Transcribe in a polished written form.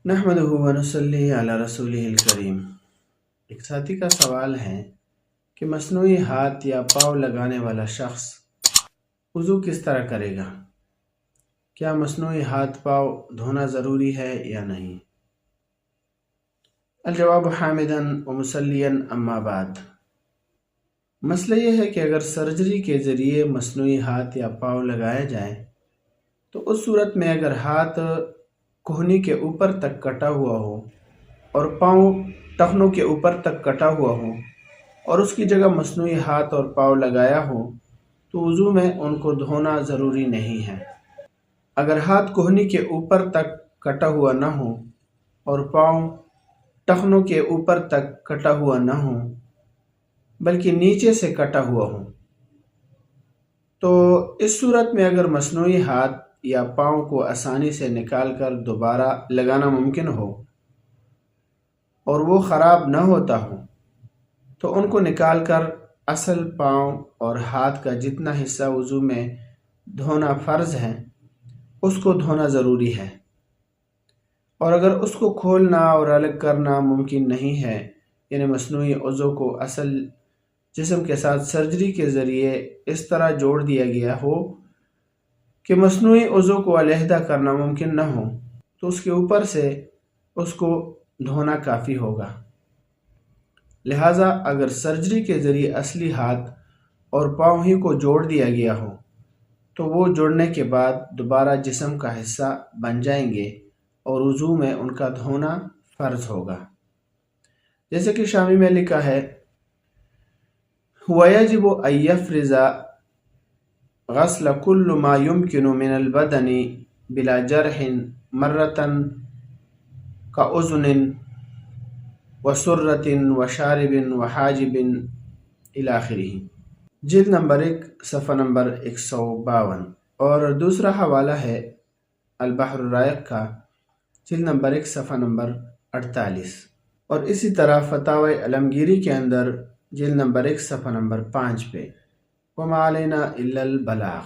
نحمدہ و نصلی علی رسولہ الکریم۔ ایک ساتھی کا سوال ہے کہ مصنوعی ہاتھ یا پاؤں لگانے والا شخص وضو کس طرح کرے گا؟ کیا مصنوعی ہاتھ پاؤں دھونا ضروری ہے یا نہیں؟ الجواب حامداً و مسلیاً اما بعد۔ مسئلہ یہ ہے کہ اگر سرجری کے ذریعے مصنوعی ہاتھ یا پاؤں لگایا جائے تو اس صورت میں اگر ہاتھ کہنی کے اوپر تک کٹا ہوا ہو اور پاؤں ٹخنوں کے اوپر تک کٹا ہوا ہو اور اس کی جگہ مصنوعی ہاتھ اور پاؤں لگایا ہو تو وضو میں ان کو دھونا ضروری نہیں ہے۔ اگر ہاتھ کہنی کے اوپر تک کٹا ہوا نہ ہو اور پاؤں ٹخنوں کے اوپر تک کٹا ہوا نہ ہو بلکہ نیچے سے کٹا ہوا ہو تو اس صورت میں اگر مصنوعی ہاتھ یا پاؤں کو آسانی سے نکال کر دوبارہ لگانا ممکن ہو اور وہ خراب نہ ہوتا ہو تو ان کو نکال کر اصل پاؤں اور ہاتھ کا جتنا حصہ وضو میں دھونا فرض ہے اس کو دھونا ضروری ہے، اور اگر اس کو کھولنا اور الگ کرنا ممکن نہیں ہے، یعنی مصنوعی عضو کو اصل جسم کے ساتھ سرجری کے ذریعے اس طرح جوڑ دیا گیا ہو کہ مصنوعی عضو کو علیحدہ کرنا ممکن نہ ہو، تو اس کے اوپر سے اس کو دھونا کافی ہوگا۔ لہٰذا اگر سرجری کے ذریعے اصلی ہاتھ اور پاؤں ہی کو جوڑ دیا گیا ہو تو وہ جوڑنے کے بعد دوبارہ جسم کا حصہ بن جائیں گے اور وضو میں ان کا دھونا فرض ہوگا۔ جیسے کہ شامی میں لکھا ہے وَيَجِبُ أَن يَفْرِزَ غسل كل ما يمكن من البدن بلا جرح مرة كأذن وسرة وشارب وحاجب إلى آخره۔ جلد نمبر 1 صفحہ نمبر 152۔ اور دوسرا حوالہ ہے البحر الرائق کا، جلد نمبر 1 صفحہ نمبر 48، اور اسی طرح فتاوی علمگیری کے اندر جلد نمبر 1 صفحہ نمبر 5 پہ وَمَا عَلَيْنَا إِلَّا الْبَلَاغُ۔